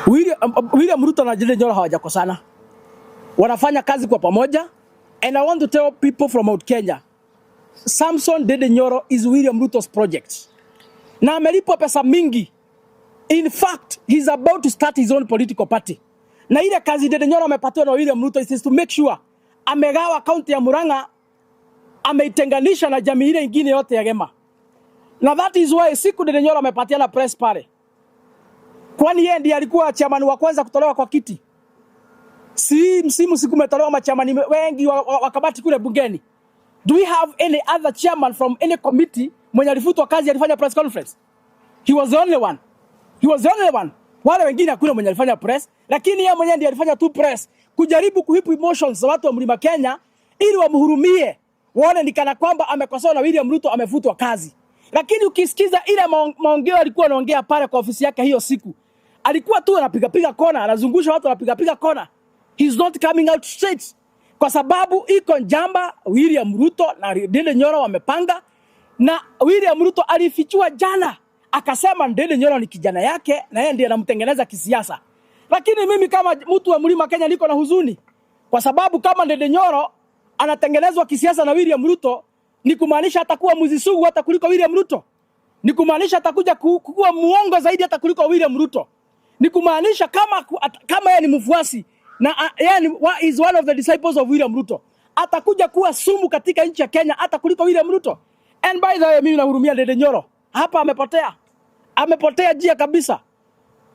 William Ruto na Ndindi Nyoro hawajakosana. Wanafanya kazi kwa pamoja, and I want to tell people from out Kenya, Samson Ndindi Nyoro is William Ruto's project. Na amelipwa pesa mingi. In fact, he's about to start his own political party. Na ile kazi Ndindi Nyoro amepatiwa na William Ruto is to make sure amegawa kaunti ya Murang'a, ameitenganisha na jamii ile nyingine yote ya Gema. Na that is why siku Ndindi Nyoro amepatia na press pale. Kwani yeye ndiye alikuwa chairman wa kwanza kutolewa kwa kiti. Si msimu siku umetolewa machairman wengi wa kamati kule bungeni. Do we have any other chairman from any committee mwenye alifutwa kazi alifanya press conference? He was the only one. He was the only one. Wale wengine hakuna mwenye alifanya press, lakini yeye mwenyewe ndiye alifanya tu press kujaribu kuhip emotions za watu wa Mlima Kenya ili wamhurumie. Waone ni kana kwamba amekosoa na William Ruto amefutwa kazi. Lakini ukisikiza ile maongeo alikuwa anaongea pale kwa ofisi yake hiyo siku, alikuwa tu anapiga kona, anazungusha watu anapiga kona. He's not coming out straight. Kwa sababu iko njamba William Ruto na Ndindi Nyoro wamepanga, na William Ruto alifichua jana akasema Ndindi Nyoro ni kijana yake na yeye ndiye anamtengeneza kisiasa. Lakini mimi kama mtu wa Mlima Kenya niko na huzuni, kwa sababu kama Ndindi Nyoro anatengenezwa kisiasa na William Ruto, ni kumaanisha atakuwa mwizi sugu hata kuliko William Ruto. Ni kumaanisha atakuja kuwa muongo zaidi hata kuliko William Ruto. Ni kumaanisha kama yeye ni mfuasi na yeye is one of the disciples of William Ruto, atakuja kuwa sumu katika nchi ya Kenya hata kuliko William Ruto. And by the way, mimi nahurumia Ndindi Nyoro. Hapa amepotea. Amepotea njia kabisa.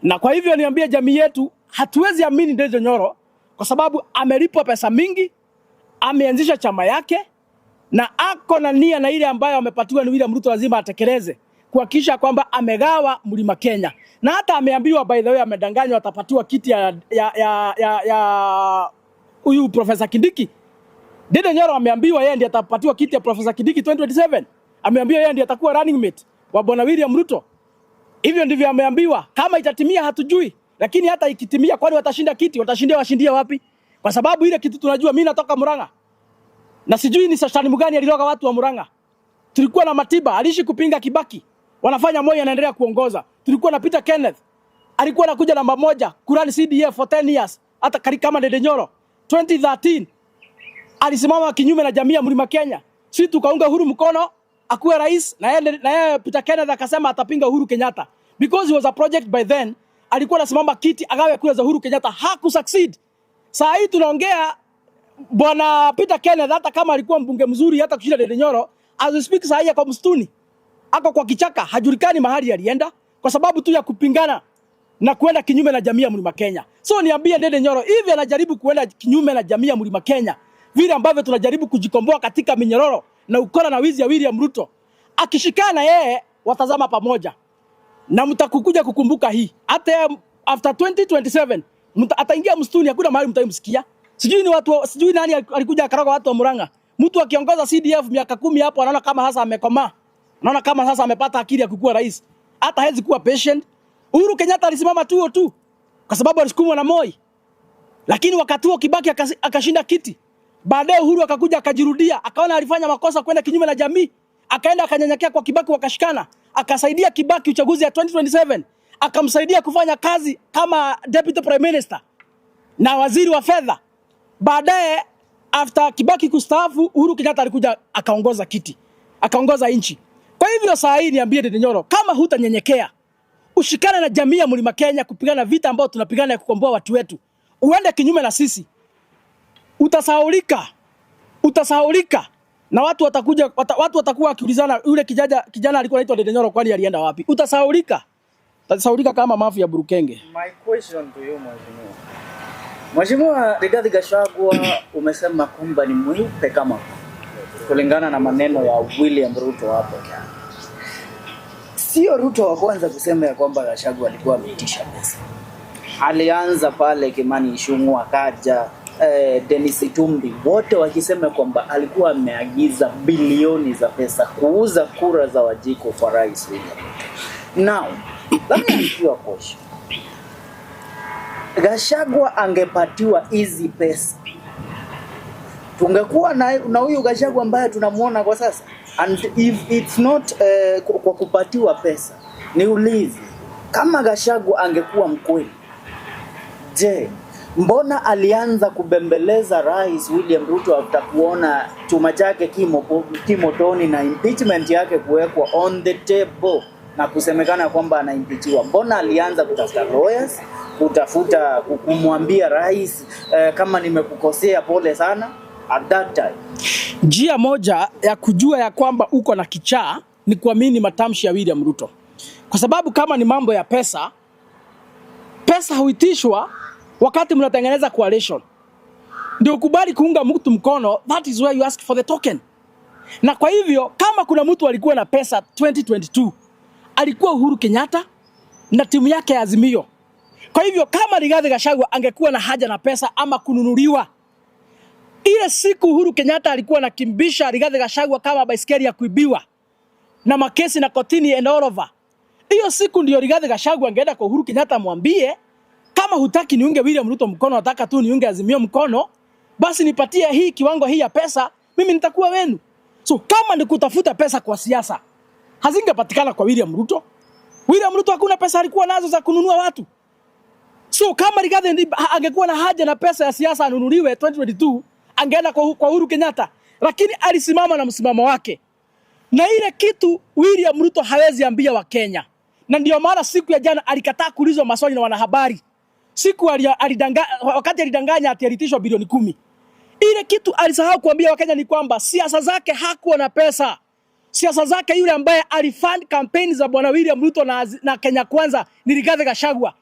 Na kwa hivyo niambie jamii yetu, hatuwezi amini Ndindi Nyoro kwa sababu amelipwa pesa mingi, ameanzisha chama yake na ako na nia na ile ambayo amepatiwa ni William Ruto lazima atekeleze kuhakikisha kwamba amegawa Mlima Kenya. Na hata ameambiwa by the way amedanganywa atapatiwa kiti ya huyu Professor Kindiki. Ndindi Nyoro ameambiwa yeye ndiye atapatiwa kiti ya Professor Kindiki 2027. Ameambiwa yeye ndiye atakuwa running mate wa bwana William Ruto. Hivyo ndivyo ameambiwa. Kama itatimia hatujui, lakini hata ikitimia kwani watashinda kiti, washindia wapi? Kwa sababu ile kitu tunajua, mimi natoka Murang'a. Na sijui ni shetani mgani aliroga watu wa Murang'a. Tulikuwa na Matiba, aliishi kupinga Kibaki. Wanafanya moyo anaendelea kuongoza. Tulikuwa na Peter Kenneth, alikuwa anakuja namba 1 kurani CDF for 10 years. Hata kama Ndindi Nyoro 2013 alisimama kinyume na jamii ya Mlima Kenya. Sisi tukaunga Uhuru mkono akuwe rais, na yeye Peter Kenneth akasema atapinga Uhuru Kenyatta because he was a project by then. Alikuwa anasimama kiti agawe kura za Uhuru Kenyatta, hakusucceed. Saa hii tunaongea bwana Peter Kenneth, hata kama alikuwa mbunge mzuri hata kushinda Ndindi Nyoro, as we speak saa hii kwa mstuni, ako kwa kichaka, hajulikani mahali alienda kwa sababu tu ya kupingana na kuenda kinyume na jamii ya Mlima Kenya. So niambie Ndindi Nyoro hivi anajaribu kuenda kinyume na jamii ya Mlima Kenya, vile ambavyo tunajaribu kujikomboa katika minyororo na ukora na wizi ya William Ruto. Akishikana yeye watazama pamoja. Na mtakukuja kukumbuka hii. Hata after 2027 ataingia mstuni, hakuna mahali mtamsikia. Sijui nani alikuja akaroga watu wa Murang'a. Mtu akiongoza CDF miaka 10 hapo anaona kama sasa amekomaa. Anaona kama sasa amepata akili ya kukua rais. Hata hawezi kuwa patient. Uhuru Kenyatta alisimama tu kwa sababu alisukumwa na Moi. Lakini wakati huo Kibaki akashinda kiti. Baadaye Uhuru akakuja akajirudia, akaona alifanya makosa kwenda kinyume na jamii, akaenda akanyenyekea kwa Kibaki, wakashikana, akasaidia Kibaki uchaguzi ya 2027, akamsaidia kufanya kazi kama deputy prime minister na waziri wa fedha. Baadaye after Kibaki kustaafu, Uhuru Kenyatta alikuja akaongoza kiti, akaongoza nchi. Kwa hivyo saa hii niambie Ndindi Nyoro, kama hutanyenyekea, ushikane na jamii ya Mlima Kenya kupigana vita ambao tunapigana ya kukomboa watu wetu, uende kinyume na sisi, utasahaulika na watu watakuwa wakiulizana yule kijana alikuwa anaitwa Ndindi Nyoro kwani alienda wapi? Utasahaulika kama mafu ya Burukenge. My question to you Mheshimiwa Rigathi Gachagua, umesema kwamba ni mweupe kama kulingana na maneno ya William Ruto hapo. Sio Ruto wa kwanza kusema ya kwamba Gachagua alikuwa ametisha pesa. Alianza pale Kimani Ichung'wah, akaja Dennis Itumbi, wote wakisema kwamba alikuwa ameagiza bilioni za pesa kuuza kura za Wajiko kwa rais William Ruto. Now, let me ask you a question. Gachagua angepatiwa hizi pesa, tungekuwa na huyu Gachagua ambaye tunamuona kwa sasa? And if it's not kwa kupatiwa pesa, niulize, kama Gachagua angekuwa mkweli, Je, mbona alianza kubembeleza Rais William Ruto after kuona chuma chake kimotoni na impeachment yake kuwekwa on the table na kusemekana kwamba anaimpeachiwa? Mbona alianza kutafuta lawyers, kutafuta kumwambia rais kama nimekukosea pole sana at that time? Njia moja ya kujua ya kwamba uko na kichaa ni kuamini matamshi ya William Ruto. Kwa sababu kama ni mambo ya pesa, pesa huitishwa wakati mnatengeneza coalition. Ndio ukubali kuunga mtu mkono, that is where you ask for the token. Na kwa hivyo kama kuna mtu alikuwa na pesa 2022, alikuwa Uhuru Kenyatta na timu yake ya Azimio. Kwa hivyo kama Rigathi Gachagua angekuwa na haja na pesa ama kununuliwa, ile siku Uhuru Kenyatta alikuwa anakimbisha Rigathi Gachagua kama baiskeli ya kuibiwa na makesi na kotini and all over, hiyo siku ndio Rigathi Gachagua angeenda kwa Uhuru Kenyatta mwambie, kama hutaki niunge William Ruto mkono, nataka tu niunge Azimio mkono, basi nipatie hii kiwango hii ya pesa, mimi nitakuwa wenu. So kama ni kutafuta pesa kwa siasa, hazingepatikana kwa William Ruto. William Ruto hakuna pesa alikuwa nazo za kununua watu. So kama Rigathi angekuwa na haja na pesa ya siasa anunuliwe 2022, angeenda kwa Uhuru Kenyatta, lakini alisimama na msimamo wake. Na ile kitu William Ruto hawezi ambia wa Kenya. Na ndio maana siku ya jana alikataa kuulizwa maswali na wanahabari. Siku wakati alidanganya ati alitishwa bilioni 10. Ile kitu alisahau kuambia Wakenya ni kwamba siasa zake hakuwa na pesa. Siasa zake yule ambaye alifund campaign za bwana William Ruto na Kenya Kwanza ni Rigathi Gachagua.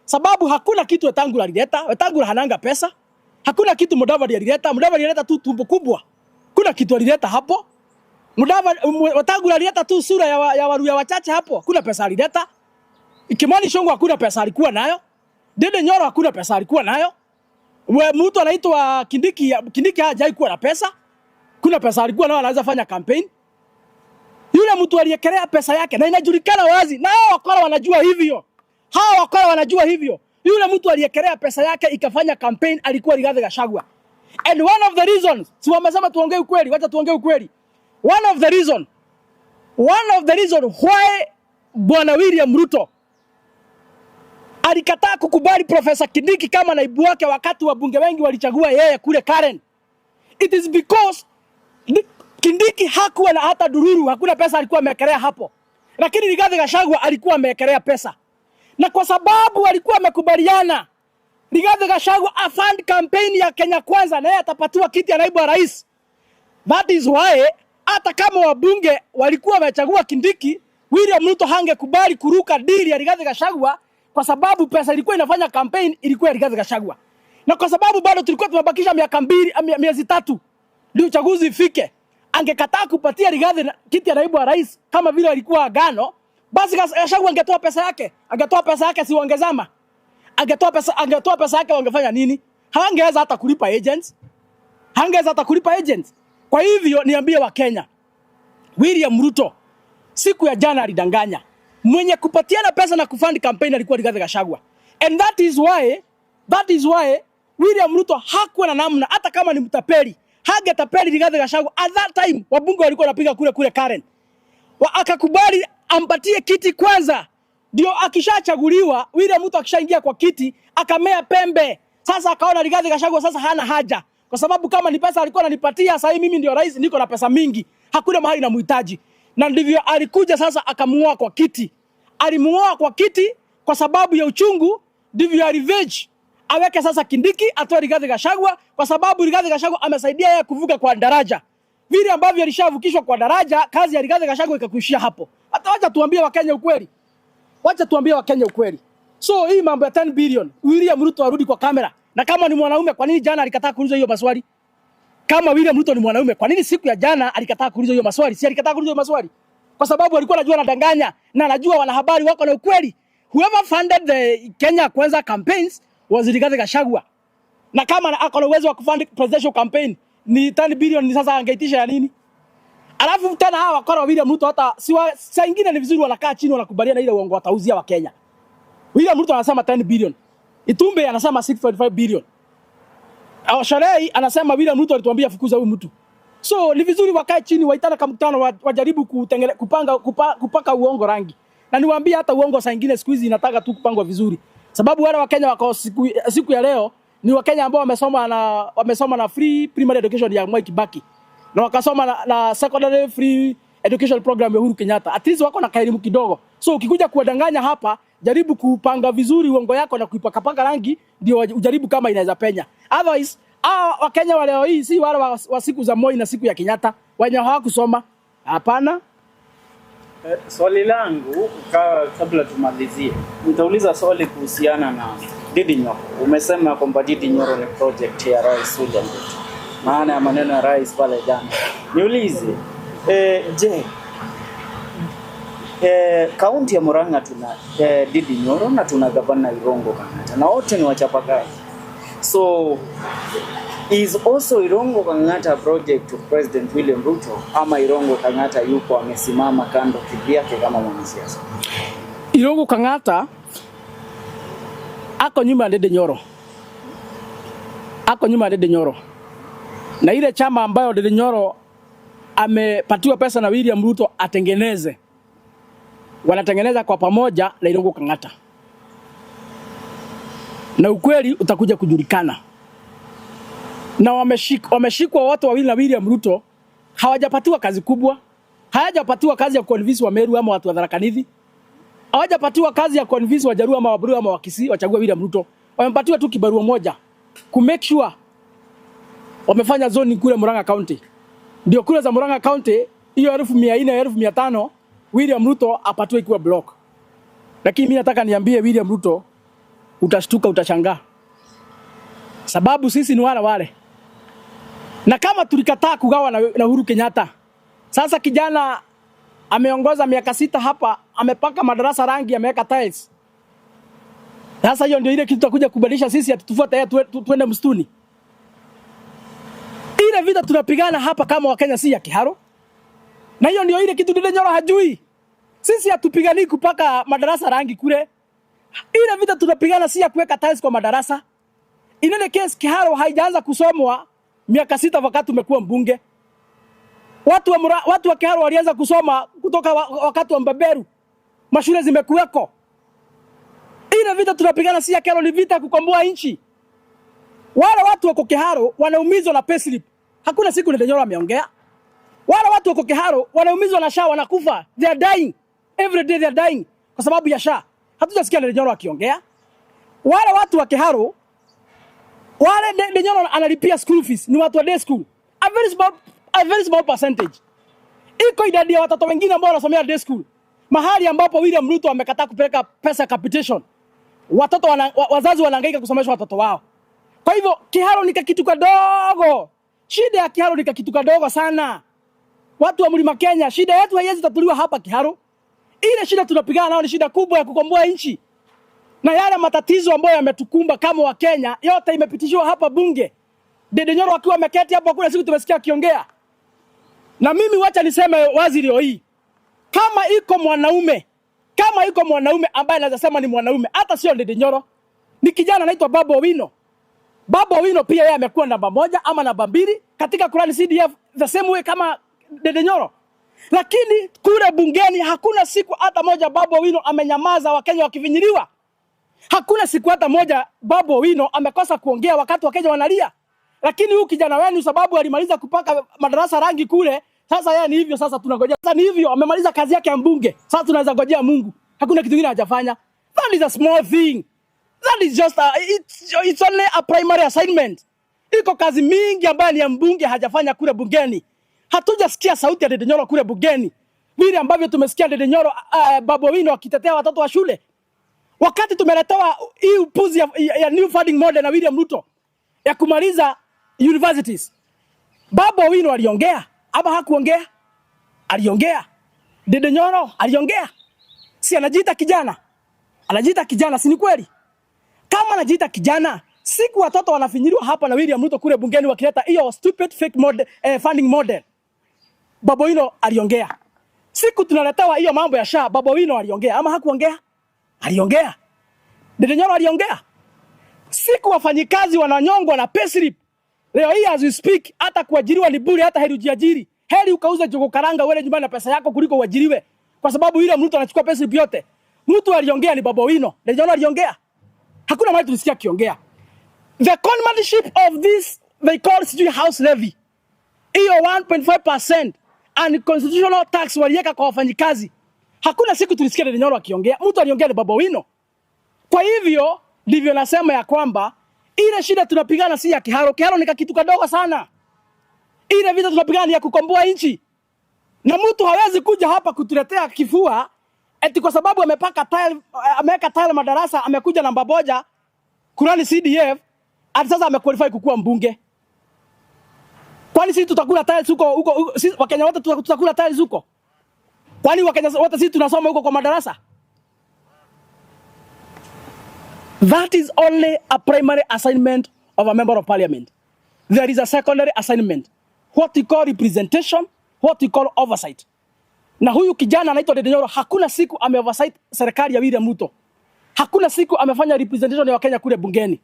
Sababu hakuna kitu Wetangula alileta, Wetangula hananga pesa. Hakuna kitu Mudavadi alileta tu tumbo kubwa. Kuna kitu alileta hapo. Wetangula alileta tu sura ya Waluya wachache hapo. Kuna pesa alileta. Kimani Ichung'wah hakuna pesa alikuwa nayo. Ndindi Nyoro hakuna pesa alikuwa nayo. Mtu anaitwa Kindiki hajai kuwa na pesa. Kuna pesa alikuwa nayo, anaweza fanya campaign. Yule mtu aliyekelea pesa yake na inajulikana wazi, na hao wakora wanajua hivyo. Hao wakora wanajua hivyo. Yule mtu aliyekelea pesa yake ikafanya campaign alikuwa Rigathi Gachagua. And one of the reasons, si wamesema tuongee ukweli, wacha tuongee ukweli. One of the reason why bwana William Ruto alikataa kukubali Profesa Kindiki kama naibu wake wakati wabunge wengi walichagua yeye kule Karen. It is because Kindiki hakuwa na hata dururu, hakuna pesa alikuwa amekelea hapo. Lakini Rigathi Gachagua alikuwa amekelea pesa. Na kwa sababu alikuwa amekubaliana Rigathi Gachagua afund campaign ya Kenya Kwanza na yeye atapatiwa kiti ya naibu wa rais. That is why hata kama wabunge walikuwa wamechagua Kindiki, William Ruto hangekubali kuruka deal ya Rigathi Gachagua kwa sababu pesa ilikuwa inafanya campaign ilikuwa Rigathi Gachagua. Na kwa sababu bado tulikuwa tumebakisha miezi 3 ndio uchaguzi ifike, angekataa kupatia Rigathi kiti ya naibu wa rais kama vile alikuwa agano, basi Gachagua angetoa pesa yake. Angetoa pesa yake si wangezama. Angetoa pesa yake wangefanya nini? Hawangeweza hata kulipa agents. Kwa hivyo niambie wa Kenya, William Ruto siku ya jana alidanganya. Mwenye kupatiana pesa na kufund campaign alikuwa Rigathi Gachagua. And that is why William Ruto hakuwa na namna, hata kama ni mtapeli, hangetapeli Rigathi Gachagua. At that time wabunge walikuwa wanapiga kule Karen. Akakubali ampatie kiti kwanza. Ndio akishachaguliwa, William Ruto akishaingia kwa kiti, akamea pembe. Sasa akaona Rigathi Gachagua sasa hana haja. Kwa sababu kama ni pesa alikuwa ananipatia, sasa hivi mimi ndio rais, niko na pesa mingi. Hakuna mahali namhitaji. Na ndivyo alikuja sasa akamngoa kwa kiti. Alimngoa kwa kiti kwa sababu ya uchungu, ndivyo revenge. Aweke sasa Kindiki atoe Rigathi Gachagua kwa sababu Rigathi Gachagua amesaidia yeye kuvuka kwa daraja. Vile ambavyo alishavukishwa kwa daraja, kazi ya Rigathi Gachagua ikakuishia hapo. Hata wacha tuambie Wakenya ukweli. So hii mambo ya 10 billion, William Ruto arudi kwa kamera. Na kama ni mwanaume, kwa nini jana alikataa kuuliza hiyo maswali? Kama William Ruto ni mwanaume, kwa nini siku ya jana alikataa kuuliza hiyo maswali? Si alikataa kuuliza hiyo maswali kwa sababu alikuwa anajua anadanganya na anajua wanahabari wako na ukweli. Whoever funded the Kenya Kwanza campaigns was Rigathi Gachagua. Na kama ako na uwezo wa kufund presidential campaign ni 10 billion, ni sasa angeitisha ya nini? Alafu tena hawa wakora wa William Ruto hata saa nyingine ni vizuri wanakaa chini wanakubaliana ile uongo watauzia wa Kenya. William Ruto anasema 10 billion. Itumbe anasema 6.5 billion. Sharei anasema William Ruto alituambia fukuza huyu mtu. So ni vizuri wakae chini waitana kama mkutano wajaribu kupaka uongo rangi. Na niwaambie hata uongo saa nyingine siku hizi inataka tu kupangwa vizuri. Sababu wale Wakenya wako siku ya leo ni Wakenya ambao wamesoma na free primary education ya Mwai Kibaki. Na wakasoma na secondary free education program ya Uhuru Kenyatta. At least wako na kaelimu kidogo. So ukikuja kuwadanganya hapa, jaribu kupanga vizuri uongo yako na kuipaka rangi ndio ujaribu kama inaweza penya. Otherwise, Wakenya wa leo hii si wale wa siku za Moi na siku ya Kenyatta, wenye hawakusoma. Hapana. Swali langu kabla tumalizie, nitauliza swali kuhusiana na Ndindi Nyoro. Umesema kwamba Ndindi Nyoro ni project ya Rais William Ruto. Maana ya maneno ya rais pale jana. Niulize, kaunti ya Murang'a tuna Ndindi Nyoro na tuna gavana Irungu Kang'ata. Na wote ni wachapakazi. So is also Irungu Kang'ata project of President William Ruto ama Irungu Kang'ata yuko amesimama kando kivyake kama mwanasiasa? Irungu Kang'ata ako nyuma ya Ndindi Nyoro. Ako nyuma ya Ndindi Nyoro. Na ile chama ambayo Ndindi Nyoro amepatiwa pesa na William Ruto atengeneze, wanatengeneza kwa pamoja na Irungu Kang'ata. Na ukweli utakuja kujulikana. Na wameshikwa watu wawili na William Ruto, hawajapatiwa kazi kubwa. Hawajapatiwa kazi ya convince wa Meru ama watu wa Tharaka Nithi. Hawajapatiwa kazi ya convince wa Jaruo ama Waburu ama Wakisii wachague William Ruto. Wamepatiwa tu kibarua moja ku make sure wamefanya zone kule Murang'a County. Ndio kule za Murang'a County hiyo 1400 1500 William Ruto apatiwe ikiwa block. Lakini mimi nataka niambie William Ruto, utashtuka, utashangaa. Sababu sisi ni wale. Na kama tulikataa kugawa na Uhuru Kenyatta, sasa kijana ameongoza miaka 6 hapa, amepaka madarasa rangi, ameweka tiles. Sasa hiyo ndio ile kitu tutakuja kubadilisha sisi, atufuate tuende msituni. Ile vita tunapigana hapa kama Wakenya si ya kiharo. Na hiyo ndio ile kitu Ndindi Nyoro hajui. Sisi hatupigani kupaka madarasa rangi kule. Ile vita tunapigana si ya kuweka tiles kwa madarasa. In any case, kiharo haijaanza kusomwa miaka 6 wakati tumekuwa mbunge. Watu wa kiharo walianza kusoma kutoka wakati wa Mbaberu. Mashule zimekuweko. Ile vita tunapigana si ya kiharo, ni vita kukomboa nchi. Wale watu wako kiharo wanaumizwa na payslip. Hakuna siku Ndindi Nyoro ameongea. Wale watu wako kiharo wanaumizwa na SHA, wanakufa. They are dying. Every day they are dying kwa sababu ya SHA. Hatujasikia Ndindi Nyoro akiongea. Wale watu wa kiharo, wale Ndindi Nyoro analipia school fees ni watu wa day school. A very small percentage. Iko idadi ya watoto wengine ambao wanasomea day school. Mahali ambapo William Ruto amekataa kupeleka pesa capitation. Wazazi wanahangaika kusomesha watoto wao. Kwa hivyo kiharo ni kitu kidogo. Shida ya kiharo ni kitu kidogo sana. Watu wa Mlima Kenya, shida yetu haiwezi tatuliwa hapa kiharo. Ile shida tunapigana nayo ni shida kubwa ya kukomboa nchi. Na yale matatizo ambayo yametukumba kama wa Kenya yote imepitishwa hapa bunge. Ndindi Nyoro akiwa ameketi hapo, kuna siku tumesikia akiongea. Na mimi wacha niseme wazi leo hii. Kama iko mwanaume ambaye anaweza sema ni mwanaume, hata sio Ndindi Nyoro, ni kijana anaitwa Babu Owino. Babu Owino pia yeye amekuwa namba 1 ama namba 2 katika Kurani CDF the same way kama Ndindi Nyoro. Lakini kule bungeni hakuna siku hata moja Babu Owino amenyamaza Wakenya wakivinyiliwa. Hakuna siku hata moja Babu Owino amekosa kuongea wakati Wakenya wanalia. Lakini huyu kijana wenu sababu alimaliza kupaka madarasa rangi kule, sasa yeye ni hivyo, sasa tunangojea. Sasa ni hivyo, amemaliza kazi yake ya mbunge. Sasa tunaweza ngojea Mungu. Hakuna kitu kingine hajafanya. That is a small thing. That is just it's only a primary assignment. Iko kazi mingi ambayo ni ya mbunge hajafanya kule bungeni. Hatujasikia sauti ya Ndindi Nyoro kule bungeni. Vile ambavyo tumesikia Ndindi Nyoro Babu Owino akitetea watoto wa shule. Wakati tumeletewa hii upuzi ya new funding model na William Ruto ya kumaliza universities, Babu Owino aliongea ama hakuongea? Aliongea. Ndindi Nyoro aliongea. Si anajiita kijana? Anajiita kijana, si ni kweli? Kama anajiita kijana, siku watoto wanafinyiliwa hapa na William Ruto kule bungeni wakileta hiyo stupid fake model, funding model, Babu Owino aliongea. Siku tunaletewa hiyo mambo ya SHA, Babu Owino aliongea ama hakuongea? Aliongea. Ndindi Nyoro aliongea. Siku wafanyikazi wananyongwa na payslip, leo hii as we speak, hata kuajiriwa ni bure, hata heri ujiajiri. Heri ukauze jogo karanga wewe nyumbani na pesa yako kuliko uajiriwe. Kwa sababu yule mtu anachukua payslip yote. Mtu aliongea ni Babu Owino. Ndindi Nyoro aliongea. Hakuna mahali tulisikia akiongea. The conmanship of this they call sijui house levy. Hiyo 1.5% unconstitutional tax waliweka kwa wafanyikazi. Hakuna siku tulisikia Ndindi Nyoro akiongea. Mtu aliongea ni Babu Owino. Kwa hivyo ndivyo nasema ya kwamba ile shida tunapigana si ya kiharo. Kiharo ni kitu kadogo sana. Ile vita tunapigana ni ya kukomboa nchi. Na mtu hawezi kuja hapa kutuletea kifua eti kwa sababu ameweka tile madarasa, amekuja namba moja kurani CDF, hadi sasa amequalify kukuwa mbunge. Kwani sisi tutakula tiles huko sisi Wakenya wote tutakula tiles huko? Kwani Wakenya wote sisi tunasoma huko kwa madarasa? That is only a primary assignment of a member of parliament. There is a secondary assignment, what we call representation, what we call oversight. Na huyu kijana anaitwa Ndindi Nyoro hakuna siku ameoversight serikali ya William Ruto. Hakuna siku amefanya representation ya Wakenya kule bungeni.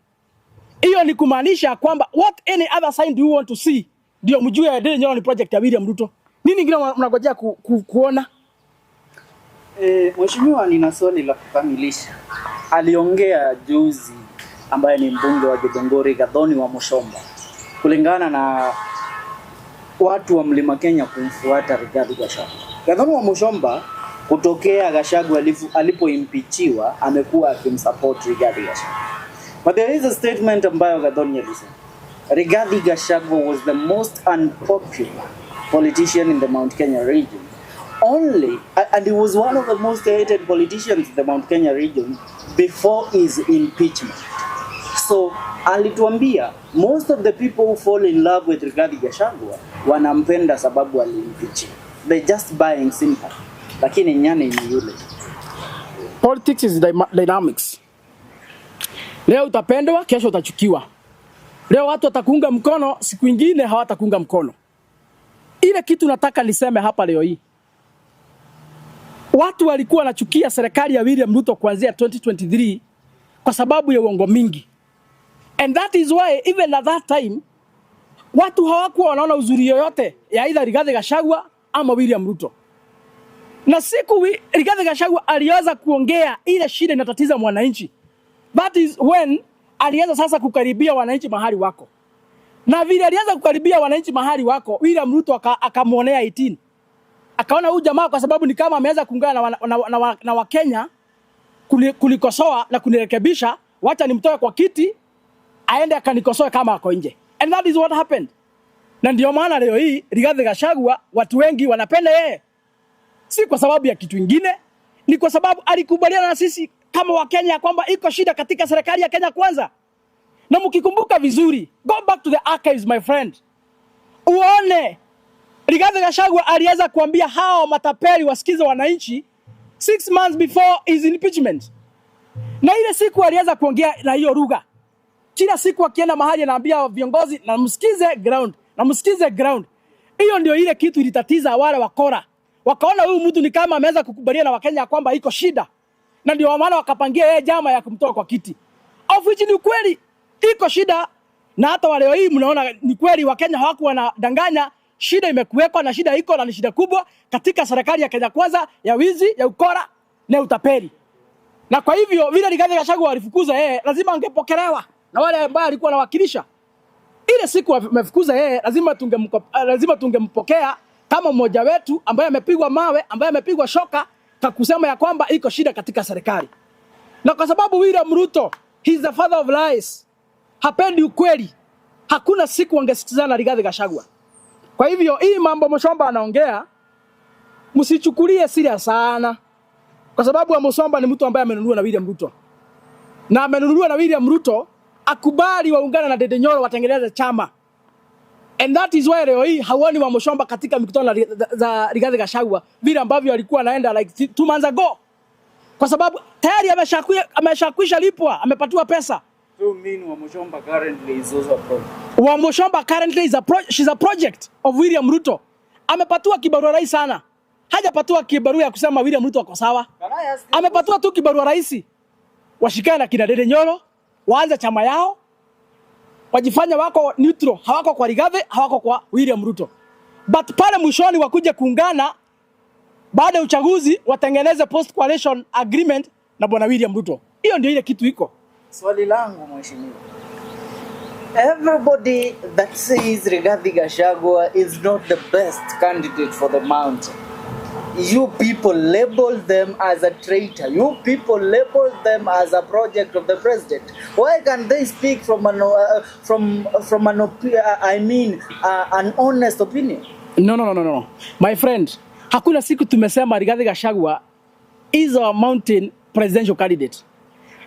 Hiyo ni kumaanisha kwamba what any other sign do you want to see ndio mjue Ndindi Nyoro ni project ya William Ruto. Nini kingine mnangojea kuona? Mheshimiwa, nina swali la kukamilisha. Aliongea juzi ambaye ni mbunge wa Githunguri Gathoni wa Mushomba. Kulingana na watu wa Mlima Kenya kumfuata Rigathi Gachagua. Gathoni wa Mushomba kutokea Gachagua alipoimpichiwa amekuwa akimsupport Rigathi Gachagua. But there is a statement ambayo Gathoni alisema. Rigathi Gachagua was the most unpopular politician in the Mount Kenya region. And he was one of the most hated politicians in the Mount Kenya region before his impeachment. So, alituambia, most of the people who fall in love with Rigathi Gachagua wanampenda sababu alimpichi. They're just buying sympathy. Lakini nyani ni yule. Politics is dynamics. Leo utapendwa, kesho utachukiwa. Leo watu watakuunga mkono, siku nyingine hawatakuunga mkono. Ile kitu nataka niseme hapa leo hii. Watu walikuwa wanachukia serikali ya William Ruto kuanzia 2023 kwa sababu ya uongo mingi. And that is why even at that time watu hawakuwa wanaona uzuri yoyote ya either Rigathi Gachagua ama William Ruto. Na siku Rigathi Gachagua alianza kuongea ile shida inatatiza mwananchi. That is when alianza sasa kukaribia wananchi mahali wako. Na vile alianza kukaribia wananchi mahali wako, William Ruto akamuonea 18. Akaona huyu jamaa kwa sababu ni kama ameanza kuungana na Wakenya kulikosoa na kunirekebisha, wacha nimtoe kwa kiti aende akanikosoe kama ako nje. And that is what happened. Na ndio maana leo hii Rigathi Gachagua watu wengi wanapenda yeye. Si kwa sababu ya kitu kingine, ni kwa sababu alikubaliana na sisi kama Wakenya kwamba iko shida katika serikali ya Kenya Kwanza. Na mkikumbuka vizuri, go back to the archives my friend. Uone Rigathi Gachagua alianza kuambia hao matapeli wasikize wananchi 6 months before his impeachment. Na ile siku alianza kuongea na hiyo lugha. Kila siku akienda mahali anaambia viongozi na msikize ground, na msikize ground. Hiyo ndio ile kitu ilitatiza wale wakora. Wakaona huyu mtu ni kama ameweza kukubaliana na Wakenya kwamba iko shida. Na ndio maana wakapangia yeye jama ya kumtoa kwa kiti. Of which ni kweli iko shida, na hata wale hii mnaona ni kweli Wakenya hawakuwa wanadanganya. Shida imekuwekwa na shida iko na ni shida kubwa katika serikali ya Kenya Kwanza ya wizi, ya ukora na utapeli. Na kwa hivyo vile Rigathi Gachagua alifukuza yeye, lazima angepokelewa na wale ambao alikuwa anawakilisha. Ile siku amefukuza yeye, lazima tungempokea kama mmoja wetu ambaye amepigwa mawe, ambaye amepigwa shoka kwa kusema ya kwamba iko shida katika serikali. Na kwa sababu William Ruto, he is the father of lies, hapendi ukweli, hakuna siku wangesikizana na Rigathi Gachagua. Kwa hivyo hii mambo Mushomba anaongea msichukulie serious sana. Kwa sababu Mushomba ni mtu ambaye amenunuliwa na William Ruto. Na amenunuliwa na William Ruto akubali waungana na Ndindi Nyoro watengeneze chama. And that is why leo hii hawani wa Mushomba katika mikutano za Rigathi Gachagua vile ambavyo alikuwa anaenda like 2 months ago. Kwa sababu tayari ameshakwisha lipwa, amepatiwa pesa. So mean wa Mushomba currently is also a project. Wa Mushomba currently is she's a project of William Ruto. Amepatiwa kibarua rais sana. Hajapatiwa kibarua ya kusema William Ruto ako sawa. Amepatiwa tu kibarua rais. Washikane na kina Ndindi Nyoro, waanze chama yao. Wajifanya wako neutral, hawako kwa Rigathi, hawako kwa William Ruto. But pale mwishoni wakuje kuungana baada ya uchaguzi watengeneze post coalition agreement na bwana William Ruto. Hiyo ndio ile kitu iko. Swali langu mheshimiwa. Everybody that says Rigathi Gachagua is not the best candidate for the mountain. You people label them as a traitor. You people label them as a project of the president. Why can't they speak from an honest opinion? No. My friend, hakuna siku tumesema Rigathi Gachagua is our mountain presidential candidate.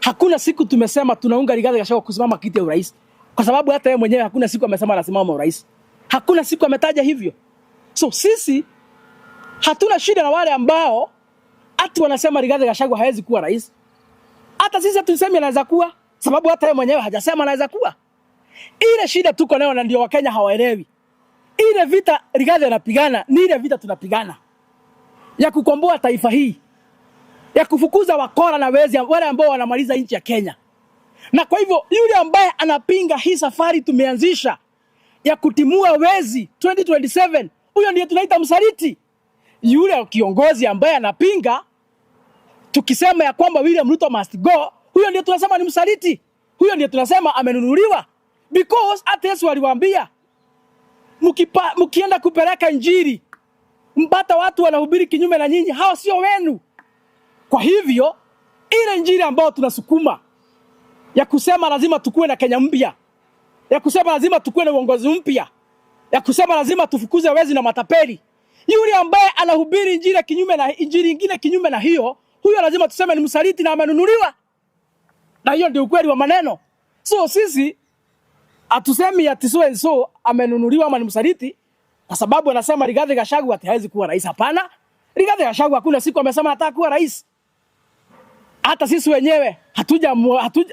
Hakuna siku tumesema tunaunga Rigathi Gachagua kusimama kiti ya urais. Kwa sababu hata yeye mwenyewe hakuna siku amesema anasimama urais. Hakuna siku ametaja hivyo. So sisi hatuna shida na wale ambao ati wanasema Rigathi Gachagua hawezi kuwa rais. Hata sisi hatusemi anaweza kuwa, sababu hata yeye mwenyewe hajasema anaweza kuwa. Ile shida tuko nayo na ndio Wakenya hawaelewi. Ile vita Rigathi anapigana ni ile vita tunapigana ya kukomboa taifa hii, ya kufukuza wakora na wezi wale ambao wanamaliza nchi ya Kenya. Na kwa hivyo yule ambaye anapinga hii safari tumeanzisha ya kutimua wezi 2027, huyo ndiye tunaita msaliti. Yule kiongozi ambaye anapinga tukisema ya kwamba William Ruto must go, huyo ndiye tunasema ni msaliti. Huyo ndiye tunasema amenunuliwa, because hata Yesu aliwaambia mkienda kupeleka injili mpata watu wanahubiri kinyume na nyinyi, hao sio wenu. Kwa hivyo ile injili ambayo tunasukuma ya kusema lazima tukue na Kenya mpya, ya kusema lazima tukue na uongozi mpya, ya kusema lazima tufukuze wezi na matapeli, yule ambaye anahubiri injili kinyume na injili nyingine kinyume na hiyo, huyo lazima tuseme ni msaliti na amenunuliwa. Na hiyo ndio ukweli wa maneno. So sisi hatusemi ati so amenunuliwa ama ni msaliti kwa sababu anasema Rigathi Gachagua ati hawezi kuwa rais. Hapana. Rigathi Gachagua hakuna siku amesema anataka kuwa rais. Hata sisi wenyewe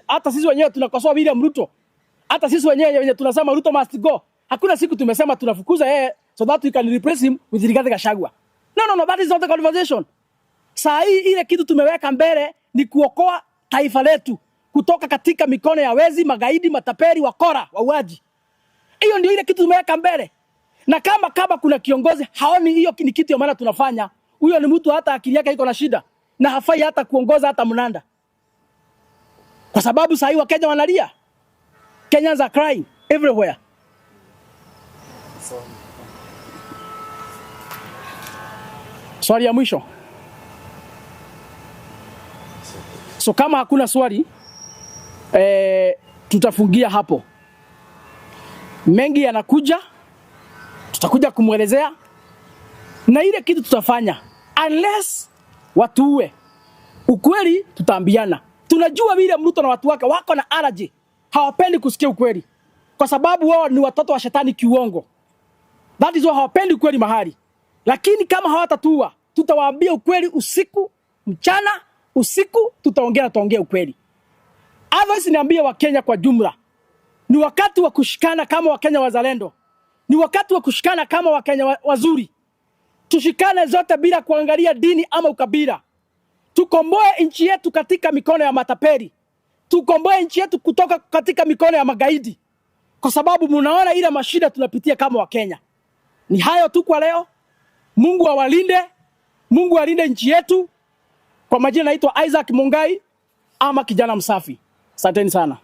hata sisi wenyewe tunakosoa William Ruto. Hata sisi wenyewe tunasema Ruto must go. Hakuna siku tumesema tunafukuza yeye so that we can replace him with Rigathi Gachagua. No, that is not the conversation. Saa hii ile kitu tumeweka mbele ni kuokoa taifa letu kutoka katika mikono ya wezi, magaidi, matapeli, wakora, wauaji. Hiyo ndio ile kitu tumeweka mbele. Na kama kuna kiongozi haoni hiyo ni kitu ya maana tunafanya, huyo ni mtu hata akili yake iko na shida na hafai hata kuongoza hata mnanda. Kwa sababu saa hii Wakenya wanalia. Kenyans are crying everywhere. Swali ya mwisho. So kama hakuna swali, tutafungia hapo. Mengi yanakuja, tutakuja kumwelezea. Na ile kitu tutafanya, unless watuue, ukweli tutaambiana. Tunajua vile Ruto na watu wake wako na allergy, hawapendi kusikia ukweli. Kwa sababu wao ni watoto wa shetani kiuongo. That is why hawapendi ukweli mahali. Lakini kama hawatatua, tutawaambia ukweli usiku, mchana, usiku, tutaongea ukweli. Otherwise niambie Wakenya kwa jumla, ni wakati wa kushikana kama Wakenya wazalendo. Ni wakati wa kushikana kama Wakenya wazuri. Tushikane zote bila kuangalia dini ama ukabila. Tukomboe nchi yetu katika mikono ya matapeli. Tukomboe nchi yetu kutoka katika mikono ya magaidi. Kwa sababu mnaona ile mashida tunapitia kama Wakenya. Ni hayo tu kwa leo. Mungu awalinde. Mungu alinde nchi yetu. Kwa majina naitwa Isaac Mungai ama kijana msafi. Asanteni sana.